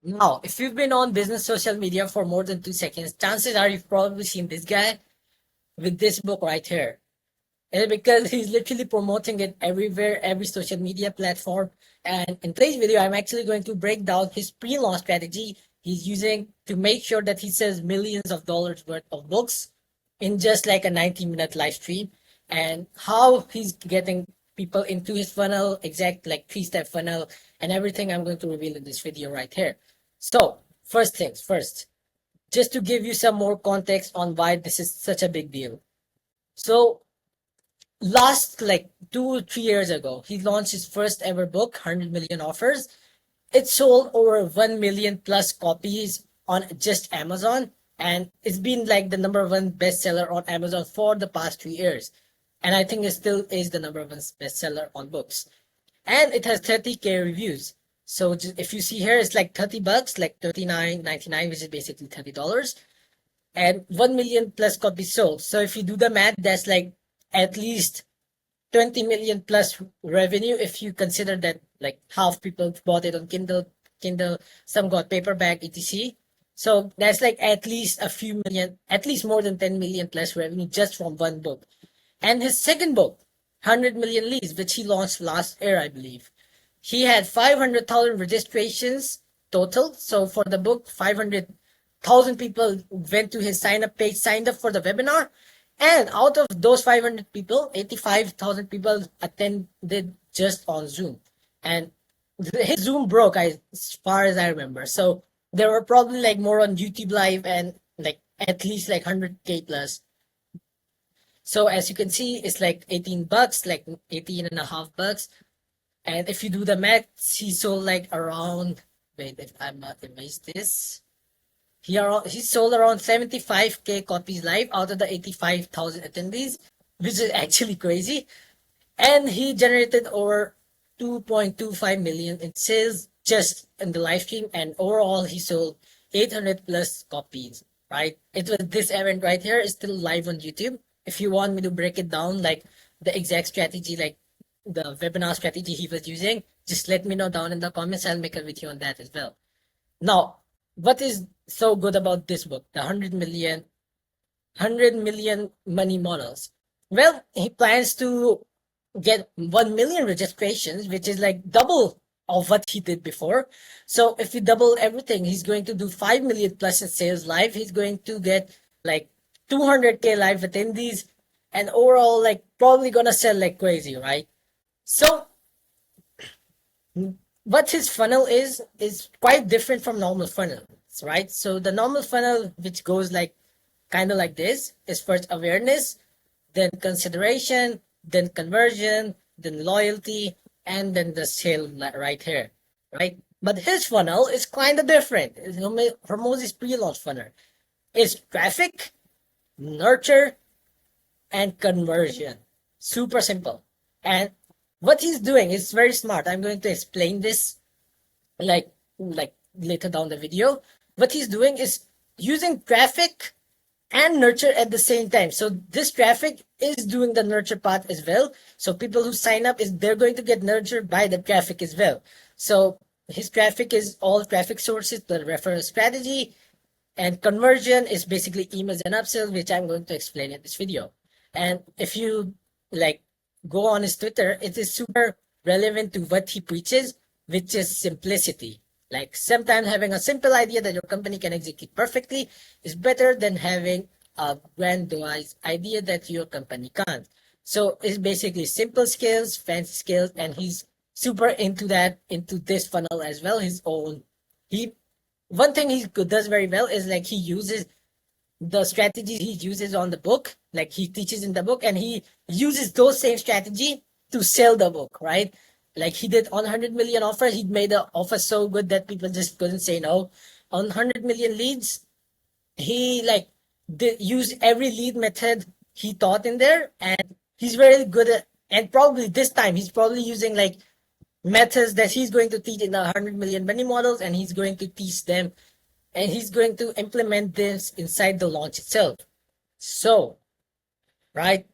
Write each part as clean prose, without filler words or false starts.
Now, if you've been on business social media for more than 2 seconds, chances are you've probably seen this guy with this book right here. And because he's literally promoting it everywhere, every social media platform. And in today's video, I'm actually going to break down his pre-launch strategy he's using to make sure that he sells millions of dollars worth of books in just like a 90-minute live stream, and how he's getting people into his funnel, exact like 3-step funnel, and everything I'm going to reveal in this video right here. So first things first, just to give you some more context on why this is such a big deal. So last like 2 or 3 years ago, he launched his first ever book, 100 Million Offers. It sold over 1 million plus copies on just Amazon, and it's been like the #1 bestseller on Amazon for the past 3 years. And I think it still is the #1 bestseller on books. And it has 30K reviews. So if you see here, it's like $30, like $39.99, which is basically $30, and 1 million plus copies sold. So if you do the math, that's like at least 20 million plus revenue if you consider that like half people bought it on Kindle, some got paperback, etc. So that's like at least a few million, at least more than 10 million plus revenue just from one book. And his second book, 100 Million Leads, which he launched last year, I believe, he had 500,000 registrations total. So for the book, 500,000 people went to his sign up page, signed up for the webinar. And out of those 500 people, 85,000 people attended just on Zoom. And his Zoom broke, as far as I remember. So there were probably like more on YouTube Live and like at least like 100K plus. So as you can see, it's like $18, like 18 and a half bucks. And if you do the math, he sold like around, wait, if I'm not erased this, he sold around 75K copies live out of the 85,000 attendees, which is actually crazy. And he generated over 2.25 million in sales just in the live stream. And overall, he sold 800 plus copies, right? It was this event right here is still live on YouTube. If you want me to break it down, like the exact strategy, like the webinar strategy he was using, just let me know down in the comments. I'll make a video on that as well. Now, what is so good about this book, the 100 million money models? Well, he plans to get 1 million registrations, which is like double of what he did before. So if we double everything, he's going to do 5 million plus in sales live. He's going to get like 200K live attendees, and overall, like probably gonna sell like crazy, right? So what his funnel is quite different from normal funnels, right? So the normal funnel, which goes like kind of like this, is first awareness, then consideration, then conversion, then loyalty, and then the sale right here, right? But his funnel is kind of different. Hormozi's pre-launch funnel is traffic, nurture, and conversion. Super simple. And what he's doing is very smart. I'm going to explain this like later down the video. What he's doing is using traffic and nurture at the same time. So this traffic is doing the nurture part as well. So people who sign up is they're going to get nurtured by the traffic as well. So his traffic is all traffic sources, the referral strategy, and conversion is basically emails and upsells, which I'm going to explain in this video. And if you like go on his Twitter, it is super relevant to what he preaches, which is simplicity. Like sometimes having a simple idea that your company can execute perfectly is better than having a grandiose idea that your company can't. So it's basically simple skills, fancy skills, and he's super into that, into this funnel as well. His own, he one thing he does very well is like he uses the strategies he uses on the book, like he teaches in the book, and he uses those same strategy to sell the book, right? Like he did on 100 million offer, he made the offer so good that people just couldn't say no. On 100 million leads, he like did use every lead method he taught in there, and he's very good at. And probably this time he's probably using like methods that he's going to teach in the 100 million money models, and he's going to teach them, and he's going to implement this inside the launch itself. So, right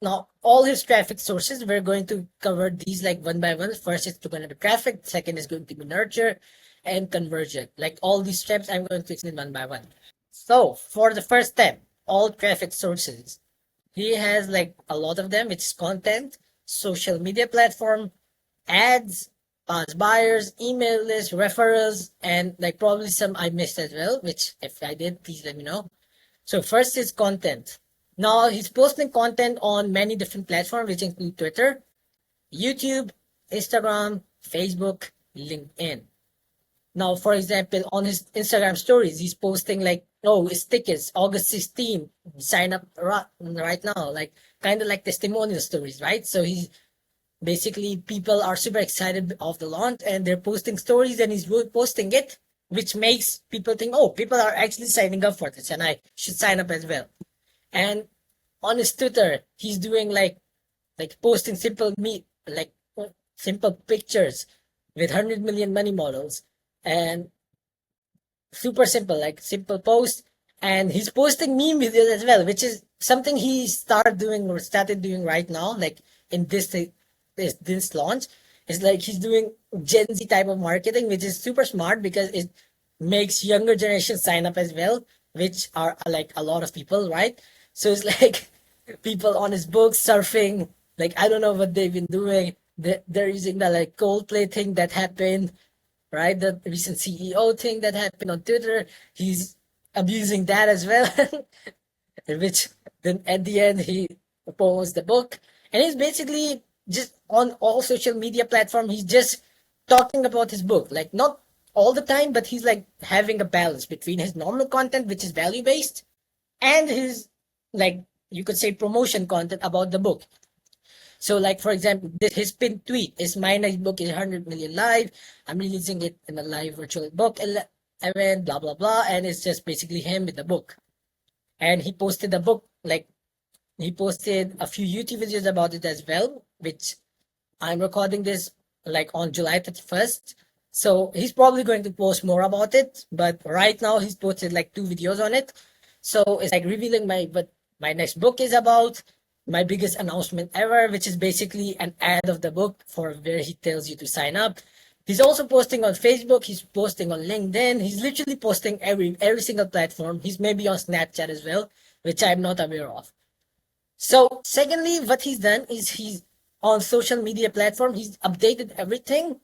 now, all his traffic sources, we're going to cover these like one by one. First is going to be traffic. Second is going to be nurture. and conversion. Like all these steps, I'm going to explain one by one. So for the first step, all traffic sources. He has like a lot of them. It's content, social media platform, ads, past buyers, email list, referrals, and like probably some I missed as well, which if I did, please let me know. So first is content. Now he's posting content on many different platforms, which include Twitter, YouTube, Instagram, Facebook, LinkedIn. Now, for example, on his Instagram stories, he's posting like, oh, it's tickets, August 16th, sign up right now, like kind of like testimonial stories, right? So he's basically, people are super excited of the launch and they're posting stories and he's posting it, which makes people think, oh, people are actually signing up for this and I should sign up as well. And on his Twitter, he's doing like posting simple pictures with 100 million money models and super simple, like simple post. And he's posting meme videos as well, which is something he started doing right now, like in this launch. It's like he's doing Gen Z type of marketing, which is super smart because it makes younger generation sign up as well, which are like a lot of people, right? So it's like people on his books surfing, like I don't know what they've been doing. They're using the like Coldplay thing that happened, right? The recent CEO thing that happened on Twitter. He's abusing that as well, which then at the end he promotes the book. And he's basically just on all social media platforms, he's just talking about his book. Like not all the time, but he's like having a balance between his normal content, which is value based, and his like you could say promotion content about the book. So, like for example, his pinned tweet is my next book is 100 million live. I'm releasing it in a live virtual book event, blah blah blah, and it's just basically him with the book. And he posted the book like he posted a few YouTube videos about it as well, which I'm recording this like on July 31st. So he's probably going to post more about it, but right now he's posted like 2 videos on it. So it's like revealing what my next book is about, my biggest announcement ever, which is basically an ad of the book for where he tells you to sign up. He's also posting on Facebook. He's posting on LinkedIn. He's literally posting every single platform. He's maybe on Snapchat as well, which I'm not aware of. So secondly, what he's done is he's on social media platform. He's updated everything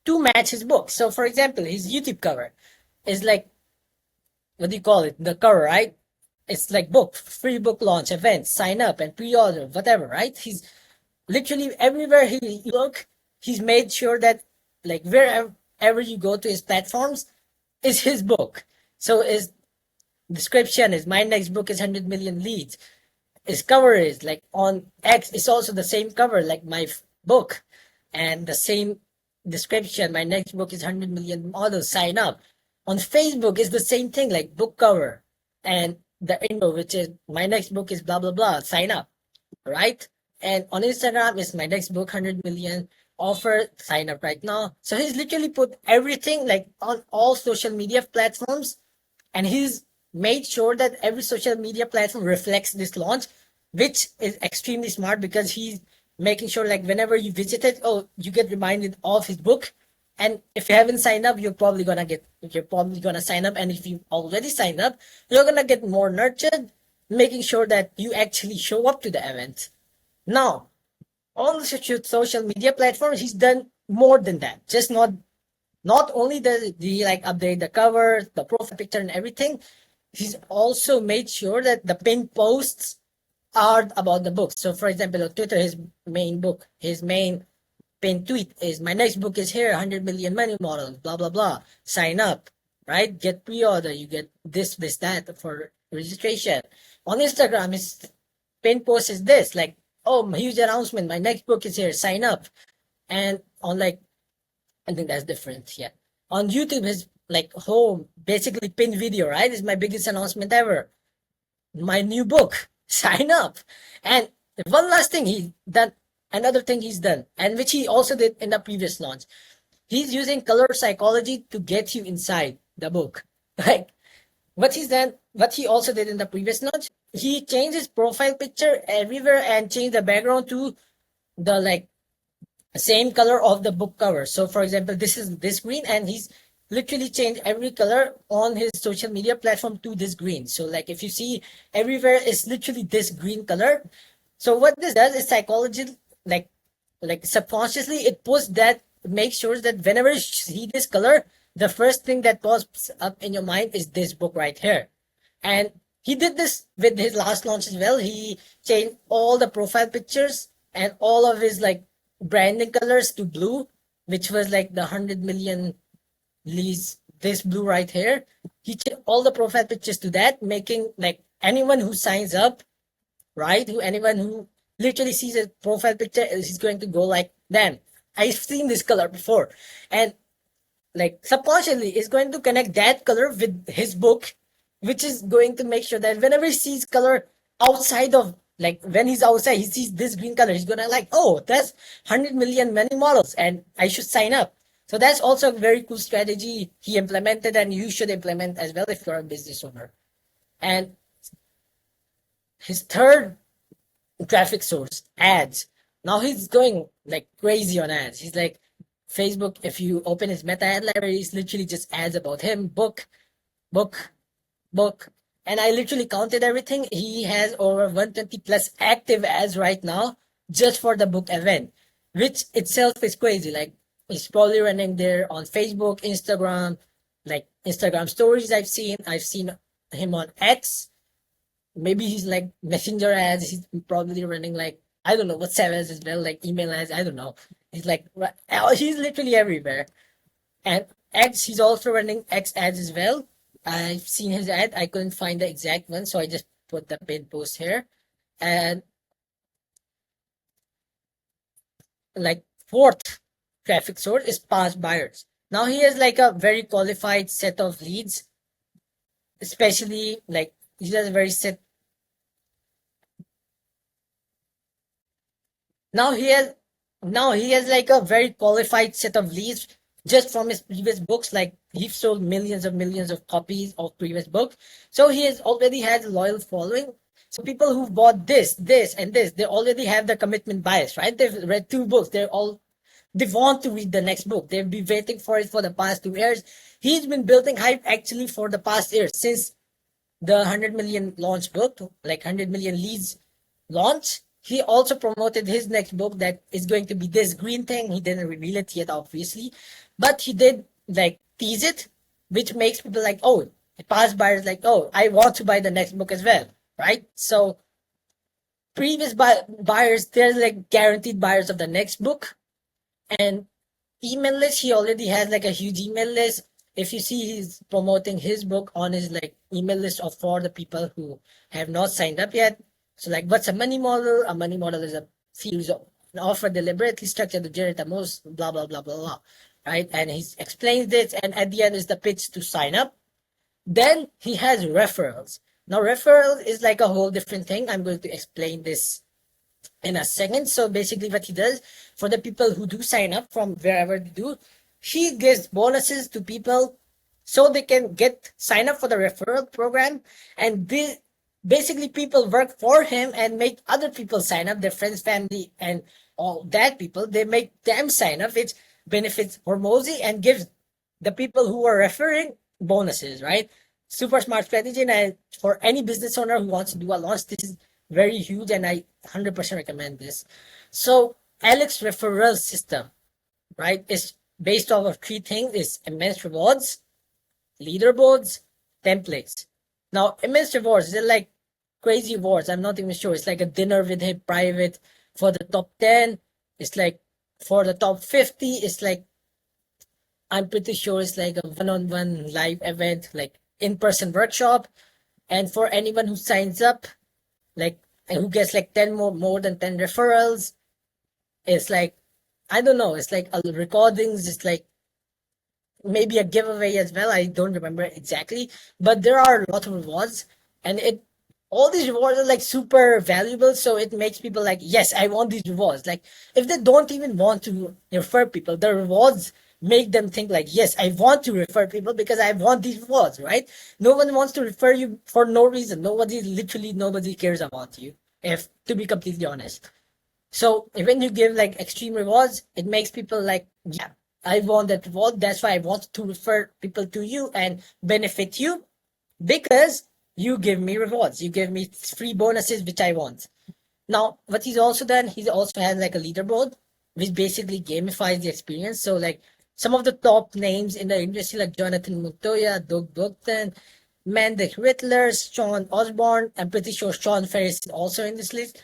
to match his book. So for example, his YouTube cover is like, what do you call it? The cover, right? It's like book, free book launch event, sign up and pre-order, whatever, right? He's literally everywhere he look, he's made sure that like wherever you go to his platforms is his book. So his description is my next book is 100 million leads. His cover is like on X, it's also the same cover like my book and the same description. My next book is 100 million models, sign up. On Facebook is the same thing, like book cover and the info, which is my next book is blah blah blah, sign up, right? And on Instagram is my next book 100 million offer, sign up right now. So he's literally put everything like on all social media platforms, and he's made sure that every social media platform reflects this launch, which is extremely smart because he's making sure like whenever you visit it, oh, you get reminded of his book. And if you haven't signed up, you're probably gonna sign up. And if you already signed up, you're gonna get more nurtured, making sure that you actually show up to the event. Now, on the social media platforms, he's done more than that. Just not only does he like update the cover, the profile picture, and everything, he's also made sure that the pinned posts are about the book. So, for example, on Twitter, his main pinned tweet is my next book is here, 100 million money models, blah blah blah. Sign up, right? Get pre-order. You get this, that for registration. On Instagram, his pinned post is this, like, oh, huge announcement, my next book is here, sign up. And on like, I think that's different, yeah. On YouTube, his like home, basically pinned video, right? Is my biggest announcement ever. My new book, sign up. And one last thing another thing he's done, and which he also did in the previous launch. He's using color psychology to get you inside the book. Like what he also did in the previous launch, he changed his profile picture everywhere and changed the background to the same color of the book cover. So for example, this is this green and he's literally changed every color on his social media platform to this green. So like if you see everywhere is literally this green color. So what this does is psychology, like subconsciously it puts that, make sure that whenever you see this color, the first thing that pops up in your mind is this book right here. And he did this with his last launch as well. He changed all the profile pictures and all of his like branding colors to blue, which was like the 100 million leads, this blue right here. He changed all the profile pictures to that, making like anyone who signs up, right? Anyone who literally sees a profile picture is going to go like, damn, I've seen this color before. And like subconsciously is going to connect that color with his book, which is going to make sure that whenever he sees color outside of, like when he's outside, he sees this green color, he's gonna like, oh, that's 100 million many models and I should sign up. So that's also a very cool strategy he implemented, and you should implement as well if you're a business owner. And his third traffic source, ads. Now he's going like crazy on ads. He's like, Facebook, if you open his meta ad library, it's literally just ads about him, book, book, book. And I literally counted everything. He has over 120 plus active ads right now just for the book event, which itself is crazy. Like he's probably running there on Facebook, Instagram, like Instagram stories. I've seen him on X. Maybe he's like messenger ads. He's probably running like, I don't know, WhatsApp ads as well, like email ads. I don't know. He's like, he's literally everywhere. And X, he's also running X ads as well. I've seen his ad. I couldn't find the exact one, so I just put the pinned post here. And like fourth traffic source is past buyers. Now he has like a very qualified set of leads, especially like he has a very set. Now he has like a very qualified set of leads just from his previous books. Like he's sold millions of copies of previous books. So he has already had a loyal following. So people who bought this, and this, they already have the commitment bias, right? They've read 2 books. They want to read the next book. They've been waiting for it for the past 2 years. He's been building hype actually for the past year since the 100 million launch book, like 100 million leads launch. He also promoted his next book that is going to be this green thing. He didn't reveal it yet, obviously, but he did like tease it, which makes people like, oh, past buyers like, oh, I want to buy the next book as well, right? So previous buyers, they're like guaranteed buyers of the next book. And email list, he already has like a huge email list. If you see, he's promoting his book on his like email list of for the people who have not signed up yet. So like, what's a money model? A money model is a series of an offer deliberately structured to generate the most blah, blah, blah, blah, blah, right? And he explains this, and at the end is the pitch to sign up. Then he has referrals. Now referral is like a whole different thing. I'm going to explain this in a second. So basically what he does for the people who do sign up from wherever they do, he gives bonuses to people so they can sign up for the referral program. And basically people work for him and make other people sign up, their friends, family, and all that people, they make them sign up, which benefits Hormozi and gives the people who are referring bonuses, right? Super smart strategy. And for any business owner who wants to do a launch, this is very huge, and I 100% recommend this. So Alex referral system, right, is based off of 3 things: is immense rewards, leaderboards, templates. Now immense rewards, they're like crazy rewards. I'm not even sure. It's like a dinner with him private for the top 10. It's like for the top 50, it's like, I'm pretty sure it's like a one-on-one live event, like in-person workshop. And for anyone who signs up, like, and who gets like 10 more than 10 referrals, it's like, I don't know, it's like recordings, it's like maybe a giveaway as well. I don't remember exactly, but there are a lot of rewards, and all these rewards are like super valuable. So it makes people like, yes, I want these rewards. Like if they don't even want to refer people, the rewards make them think like, yes, I want to refer people because I want these rewards, right? No one wants to refer you for no reason. Nobody cares about you, if to be completely honest. So when you give like extreme rewards, it makes people like, yeah, I want that reward. That's why I want to refer people to you and benefit you, because you give me rewards. You give me free bonuses, which I want. Now, what he's also done, he's also had like a leaderboard, which basically gamifies the experience. So, like some of the top names in the industry, like Jonathan Montoya, Doug Bogdan, Mandic Rittler, Sean Osborne. I'm pretty sure Sean Ferris is also in this list.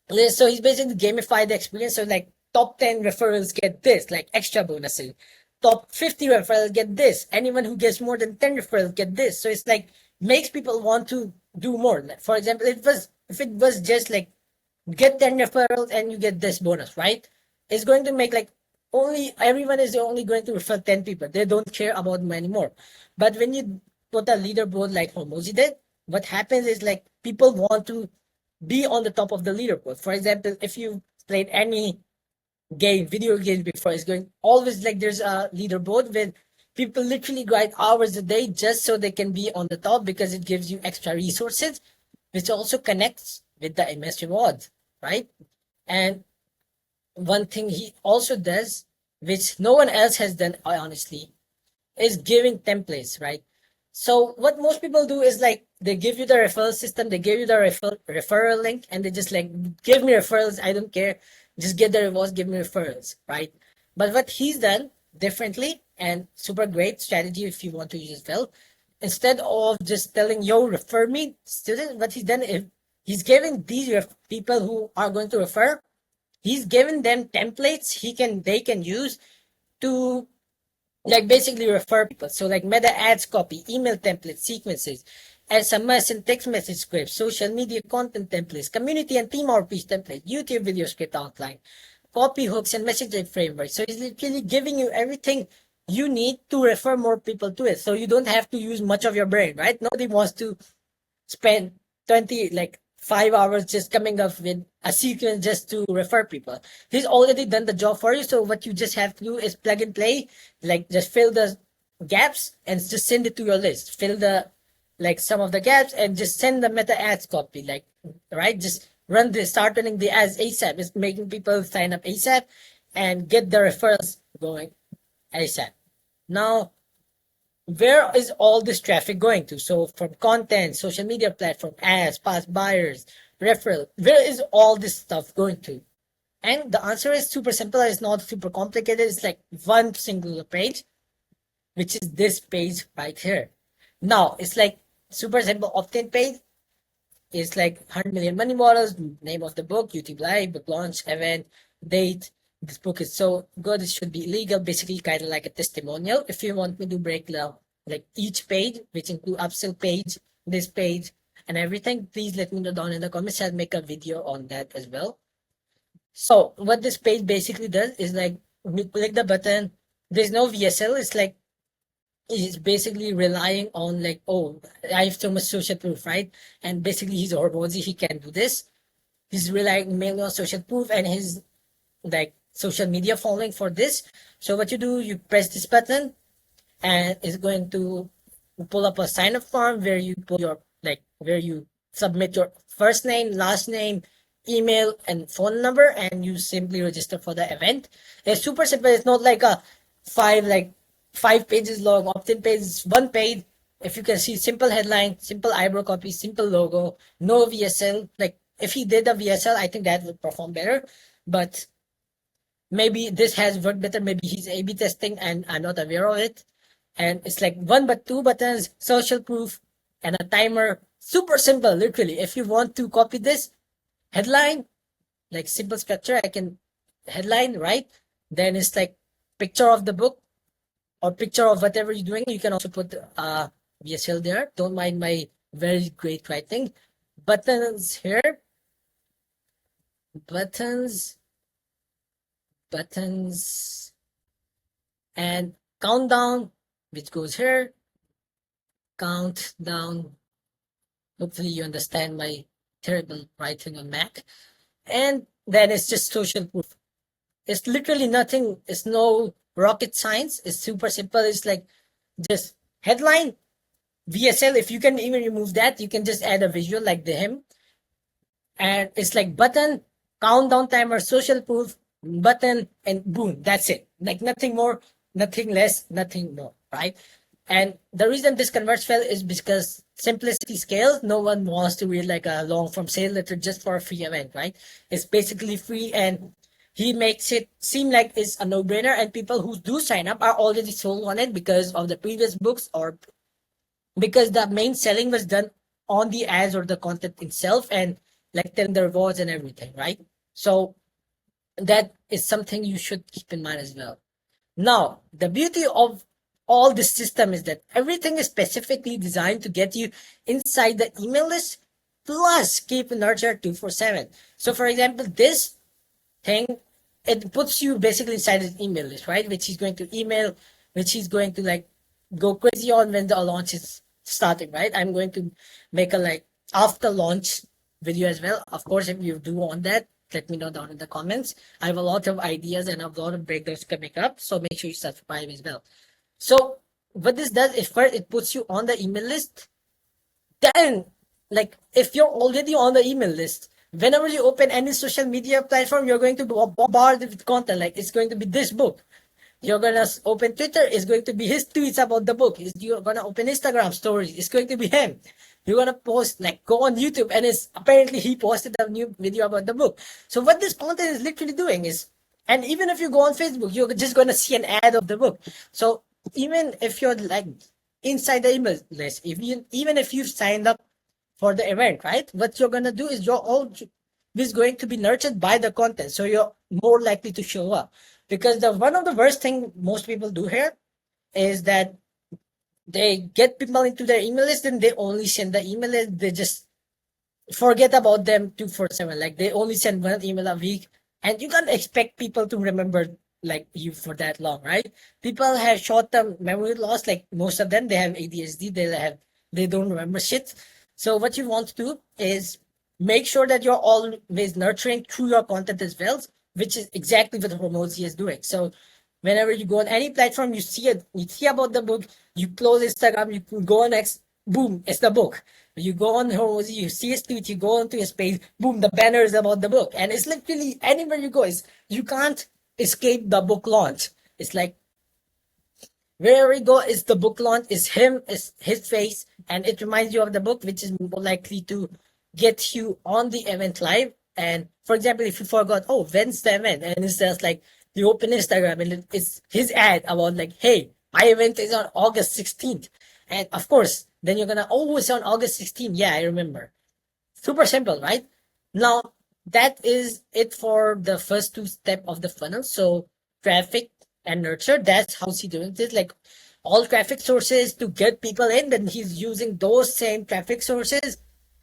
So he's basically gamified the experience. So like top 10 referrals get this, like extra bonuses. Top 50 referrals get this. Anyone who gets more than 10 referrals get this. So it's like makes people want to do more. For example, if it was just like get 10 referrals and you get this bonus, right? It's going to make like only everyone is only going to refer 10 people. They don't care about many more. But when you put a leaderboard like Hormozi did, what happens is like people want to be on the top of the leaderboard. For example, if you played any video games before, it's going always like there's a leaderboard with people literally grind hours a day just so they can be on the top, because it gives you extra resources, which also connects with the immense reward, right? And one thing he also does, which no one else has done, honestly, is giving templates, right? So what most people do is like they give you the referral system, they give you the referral link, and they just like give me referrals. I don't care, just get the rewards, give me referrals, right? But what he's done differently, and super great strategy if you want to use it well, instead of just telling yo refer me student, what he's done is he's giving these people who are going to refer, he's given them templates they can use to like basically refer people. So like meta ads copy, email templates, sequences, SMS and text message scripts, social media content templates, community and theme outreach template, YouTube video script outline, copy hooks and messaging framework. So it's literally giving you everything you need to refer more people to it. So you don't have to use much of your brain, right? Nobody wants to spend 20 like 5 hours just coming up with a sequence just to refer people. He's already done the job for you. So what you just have to do is plug and play, like just fill the gaps and just send it to your list. Fill the like some of the gaps and just send the meta ads copy, like right. Just start running the ads ASAP. It's making people sign up ASAP and get the referrals going ASAP. Now, where is all this traffic going to? So from content, social media platform, ads, past buyers, referral, where is all this stuff going to? And the answer is super simple. It's not super complicated. It's like one single page, which is this page right here. Now, it's like super simple opt-in page. It's like 100 million money models, name of the book, YouTube Live, book launch, event, date. This book is so good, it should be legal, basically kind of like a testimonial. If you want me to break down like each page, which include upsell page, this page, and everything, please let me know down in the comments. I'll make a video on that as well. So what this page basically does is like when you click the button, there's no VSL. It's like it's basically relying on like, oh, I have so much social proof, right? And basically he's Hormozi, he can do this. He's relying mainly on social proof and his like social media following for this. So what you do, you press this button and it's going to pull up a sign up form where you put your like where you submit your first name, last name, email, and phone number, and you simply register for the event. It's super simple. It's not like a five pages long opt-in page. It's one page. If you can see, simple headline, simple eyebrow copy, simple logo, no VSL. Like if he did a VSL, I think that would perform better. But maybe this has worked better. Maybe he's A/B testing and I'm not aware of it. And it's like two buttons, social proof, and a timer. Super simple, literally. If you want to copy this headline, like simple structure, I can headline, right? Then it's like picture of the book or picture of whatever you're doing. You can also put VSL there. Don't mind my very great writing. Buttons here. Buttons. And countdown, which goes here. Countdown. Hopefully you understand my terrible writing on Mac. And then it's just social proof. It's literally nothing. It's no rocket science. It's super simple. It's like just headline, VSL. If you can even remove that, you can just add a visual like the him. And it's like button, countdown timer, social proof, button, and boom. That's it. Like nothing more, nothing less, nothing more, right? And the reason this converts well is because simplicity scales. No one wants to read like a long form sale letter just for a free event, right? It's basically free, and he makes it seem like it's a no-brainer, and people who do sign up are already sold on it because of the previous books, or because the main selling was done on the ads or the content itself, and like telling the rewards and everything, right? So that is something you should keep in mind as well. Now, the beauty of all this system is that everything is specifically designed to get you inside the email list, plus keep nurture 247. So for example, this thing, it puts you basically inside his email list, right? Which he's going to email, which he's going to like go crazy on when the launch is starting, right? I'm going to make a like after launch video as well. Of course, if you do want that, let me know down in the comments. I have a lot of ideas and a lot of breakdowns coming up, so make sure you subscribe as well. So what this does is first it puts you on the email list. Then, like if you're already on the email list, whenever you open any social media platform, you're going to be bombarded with content. Like it's going to be this book. You're gonna open Twitter, it's going to be his tweets about the book. You're gonna open Instagram stories, it's going to be him. You're gonna post, like go on YouTube, and it's apparently he posted a new video about the book. So what this content is literally doing is, and even if you go on Facebook, you're just gonna see an ad of the book. So even if you're like inside the email list, even if you've signed up for the event, right? What you're gonna do is you're all is going to be nurtured by the content, so you're more likely to show up. Because the one of the worst thing most people do here is that they get people into their email list and they only send the email list. They just forget about them 247. Like they only send one email a week, and you can't expect people to remember like you for that long, right? People have short-term memory loss. Like most of them, they have ADHD. They don't remember shit. So what you want to do is make sure that you're always nurturing through your content as well, which is exactly what Hormozi is doing. So whenever you go on any platform, you see it, you see about the book, you close Instagram, you can go on X, boom, it's the book. You go on Hormozi, you see his tweet, you go onto his page, boom, the banner is about the book. And it's literally anywhere you go, you can't escape the book launch. It's like wherever you go, it's the book launch, it's him, it's his face, and it reminds you of the book, which is more likely to get you on the event live. And for example, if you forgot, oh, when's the event? And it's just like you open Instagram and it's his ad about like, hey, my event is on August 16th. And of course, then you're gonna, oh, it's on August 16th. Yeah, I remember. Super simple, right? Now, that is it for the first two steps of the funnel. So traffic and nurture, that's how he's doing this. Like all traffic sources to get people in, then he's using those same traffic sources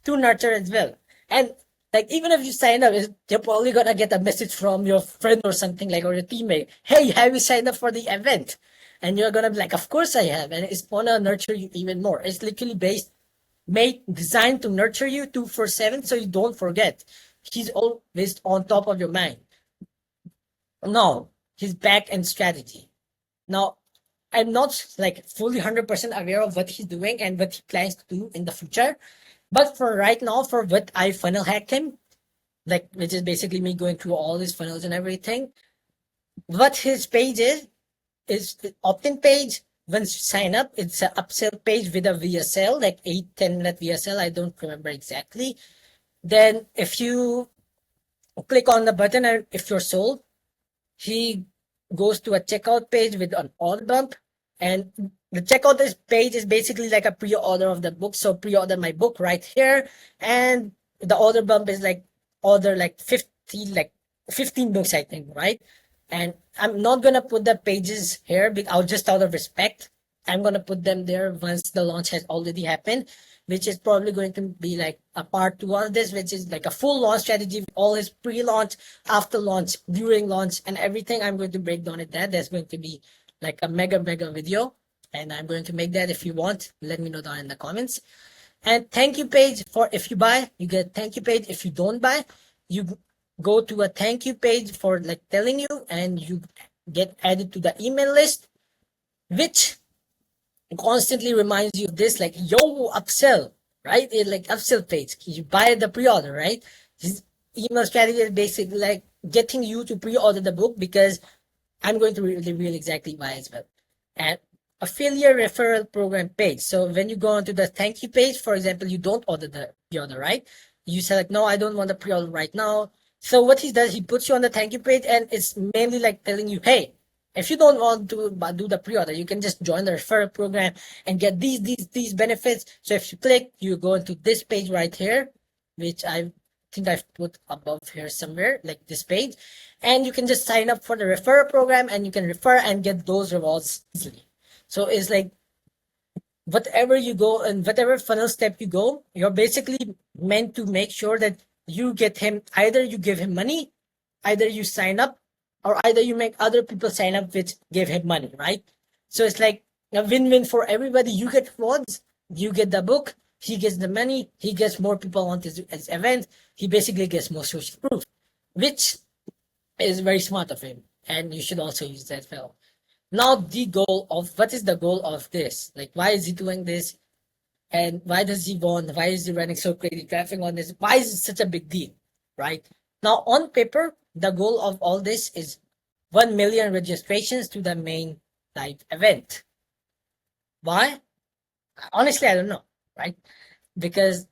to nurture as well. And like even if you sign up, you're probably gonna get a message from your friend or something like, or your teammate, hey, have you signed up for the event? And you're gonna be like, of course I have, and it's gonna nurture you even more. It's literally designed to nurture you 247, so you don't forget. He's always on top of your mind. Now, his back end strategy. Now, I'm not like fully 100% aware of what he's doing and what he plans to do in the future. But for right now, for what I funnel hacked him, like which is basically me going through all his funnels and everything, what his page is opt-in page. Once you sign up, it's an upsell page with a VSL, like 8-10 minute VSL. I don't remember exactly. Then if you click on the button and if you're sold, he goes to a checkout page with an order bump, and the checkout page is basically like a pre-order of the book. So pre-order my book right here, and the order bump is like order like 15 books, I think, right? And I'm not gonna put the pages here, but I'll just out of respect, I'm gonna put them there once the launch has already happened, which is probably going to be like a part 2 of this, which is like a full launch strategy with all his pre-launch, after launch, during launch, and everything. I'm going to break down it there. There's going to be like a mega video, and I'm going to make that. If you want, let me know down in the comments. And thank you page for if you buy, you get thank you page. If you don't buy, you go to a thank you page for like telling you, and you get added to the email list, which constantly reminds you of this, like, yo, upsell, right? It like upsell page. You buy the pre-order, right? His email strategy is basically like getting you to pre-order the book, because I'm going to reveal exactly why as well. And affiliate referral program page. So when you go onto the thank you page, for example, you don't order the pre-order, right? You select, no, I don't want the pre-order right now. So what he does, he puts you on the thank you page, and it's mainly like telling you, hey, if you don't want to do the pre-order, you can just join the referral program and get these benefits. So if you click, you go into this page right here, which I think I've put above here somewhere, like this page, and you can just sign up for the referral program, and you can refer and get those rewards easily. So it's like whatever you go and whatever funnel step you go, you're basically meant to make sure that you get him, either you give him money, either you sign up, or either you make other people sign up which give him money, right? So it's like a win-win for everybody. You get rewards, you get the book, he gets the money, he gets more people on his event, he basically gets more social proof, which is very smart of him, and you should also use that well. Now the goal of, what is the goal of this? Like, why is he doing this? And why does he want? Why is he running so crazy traffic on this? Why is it such a big deal? Right? Now, on paper, the goal of all this is 1 million registrations to the main live event. Why? Honestly, I don't know, right? Because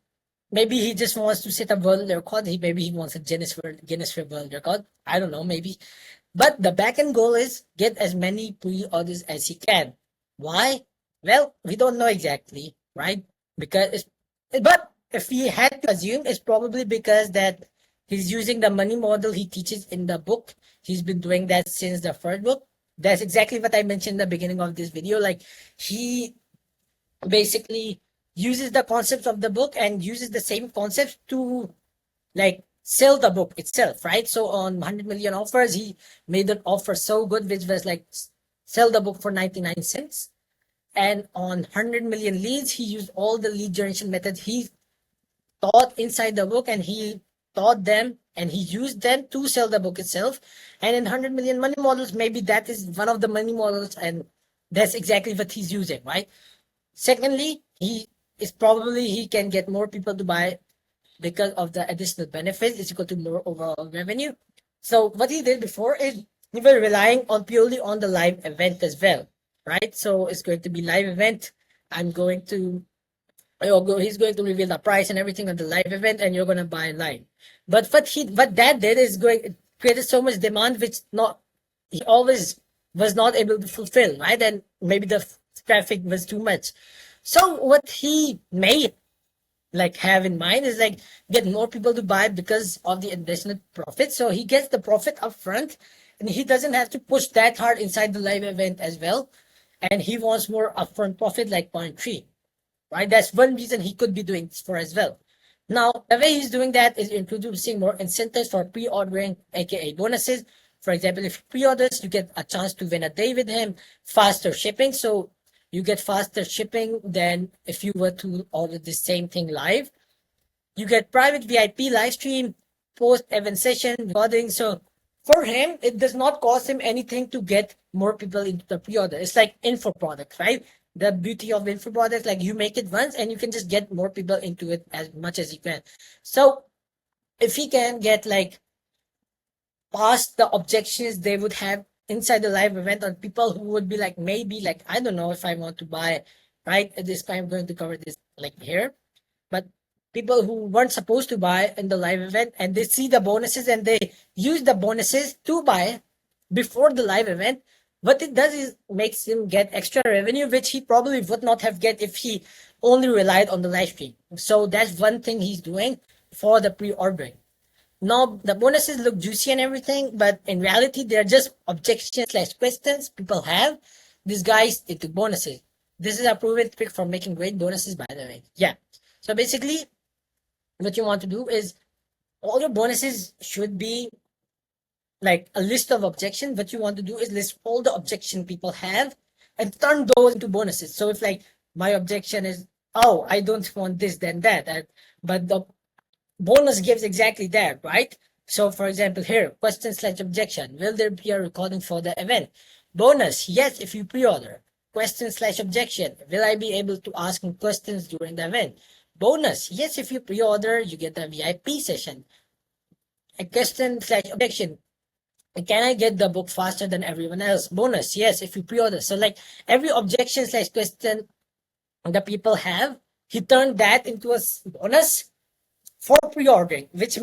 maybe he just wants to set a world record. Maybe he wants a Guinness World Record. I don't know, maybe. But the back-end goal is get as many pre-orders as he can. Why? Well, we don't know exactly, right? But if we had to assume, it's probably because that he's using the money model he teaches in the book. He's been doing that since the first book. That's exactly what I mentioned in the beginning of this video. Like, he basically uses the concepts of the book and uses the same concepts to, like, sell the book itself, right? So on 100 million offers, he made an offer so good, which was like, sell the book for 99 cents. And on 100 million leads, he used all the lead generation methods he taught inside the book, and he taught them and he used them to sell the book itself. And in 100 million money models, maybe that is one of the money models, and that's exactly what he's using, right? Secondly, he can get more people to buy because of the additional benefits is equal to more overall revenue. So what he did before is he was relying on purely on the live event as well, right? So it's going to be live event. He's going to reveal the price and everything on the live event, and you're going to buy live. But what that did is created so much demand, which he always was not able to fulfill, right? And maybe the traffic was too much. So what he made, like, have in mind is like get more people to buy because of the additional profit. So he gets the profit up front, and he doesn't have to push that hard inside the live event as well. And he wants more upfront profit, like 0.3, right? That's one reason he could be doing this for as well. Now, the way he's doing that is introducing more incentives for pre-ordering, aka bonuses. For example, if you pre-orders, you get a chance to win a day with him, faster shipping. So you get faster shipping than if you were to order the same thing live. You get private VIP live stream, post-event session, recording. So for him, it does not cost him anything to get more people into the pre-order. It's like info product, right? The beauty of info product, like, you make it once and you can just get more people into it as much as you can. So if he can get, like, past the objections they would have inside the live event on people who would be like, maybe, like, I don't know if I want to buy, right? At this time, I'm going to cover this like here. But people who weren't supposed to buy in the live event, and they see the bonuses and they use the bonuses to buy before the live event, what it does is makes him get extra revenue, which he probably would not have get if he only relied on the live stream. So that's one thing he's doing for the pre-ordering. Now, the bonuses look juicy and everything, but in reality, they're just objections/questions people have. These guys into bonuses. This is a proven trick for making great bonuses, by the way. Yeah. So basically, what you want to do is all your bonuses should be like a list of objections. What you want to do is list all the objection people have and turn those into bonuses. So if, like, my objection is, oh, I don't want this, then that, but the bonus gives exactly that, right? So for example, here, question/objection. Will there be a recording for the event? Bonus, yes, if you pre-order. Question/objection. Will I be able to ask questions during the event? Bonus, yes, if you pre-order, you get a VIP session. A question/objection. can I get the book faster than everyone else? Bonus, yes, if you pre-order. So like every objection slash question the people have, he turned that into a bonus for pre-ordering, which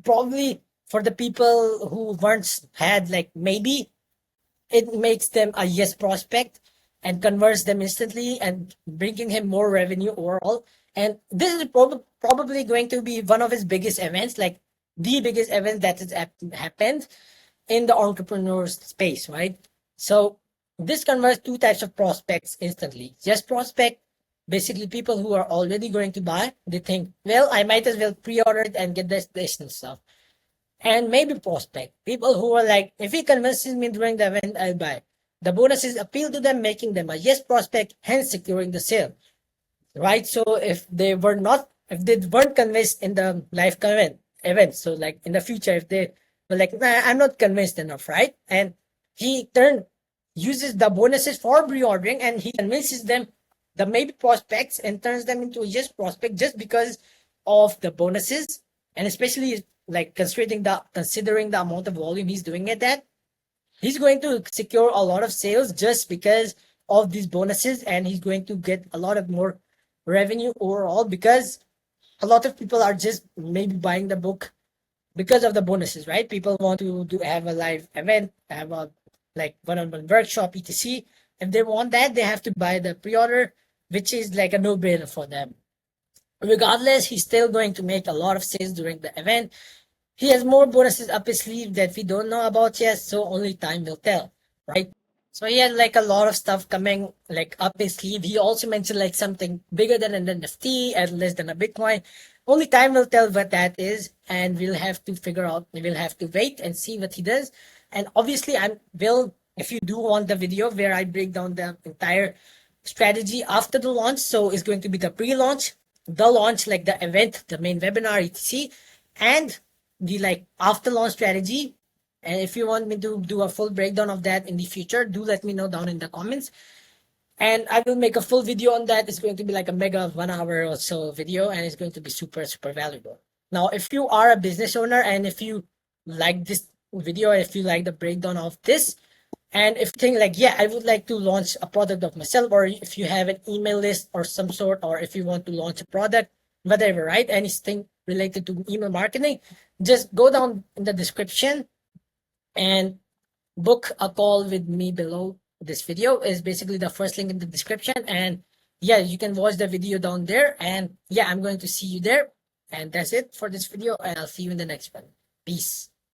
probably for the people who once had like maybe, it makes them a yes prospect and converts them instantly and bringing him more revenue overall. And this is probably going to be one of his biggest events, like the biggest event that has happened in the entrepreneur space, right? So this converts two types of prospects instantly. Just prospect, basically people who are already going to buy. They think, well, I might as well pre-order it and get this additional stuff. And maybe prospect, people who are like, if he convinces me during the event, I'll buy. The bonuses appeal to them, making them a yes prospect, hence securing the sale, right? So if they weren't convinced in the live event, so like in the future, if they were like, nah, I'm not convinced enough, right? And he uses the bonuses for pre-ordering and he convinces them, the maybe prospects, and turns them into a yes prospect just because of the bonuses, and especially like considering the amount of volume he's doing it at, he's going to secure a lot of sales just because of these bonuses, and he's going to get a lot of more revenue overall because a lot of people are just maybe buying the book because of the bonuses, right? People want to have a live event, have a like one-on-one workshop, etc. If they want that, they have to buy the pre-order, which is like a no-brainer for them. Regardless, he's still going to make a lot of sales during the event. He has more bonuses up his sleeve that we don't know about yet, so only time will tell, right? So he had like a lot of stuff coming like up his sleeve. He also mentioned like something bigger than an NFT and less than a Bitcoin. Only time will tell what that is, and we'll have to figure out. We'll have to wait and see what he does. And obviously, if you do want the video where I break down the entire strategy after the launch, so it's going to be the pre-launch, the launch, like the event, the main webinar, etc., and the like after launch strategy. And if you want me to do a full breakdown of that in the future, do let me know down in the comments. And I will make a full video on that. It's going to be like a mega 1 hour or so video, and it's going to be super, super valuable. Now, if you are a business owner and if you like this video, if you like the breakdown of this, and if you think like, yeah, I would like to launch a product of myself, or if you have an email list or some sort, or if you want to launch a product, whatever, right? Anything related to email marketing, just go down in the description and book a call with me below this video. Is basically the first link in the description. And yeah, you can watch the video down there. And yeah, I'm going to see you there. And that's it for this video. And I'll see you in the next one. Peace.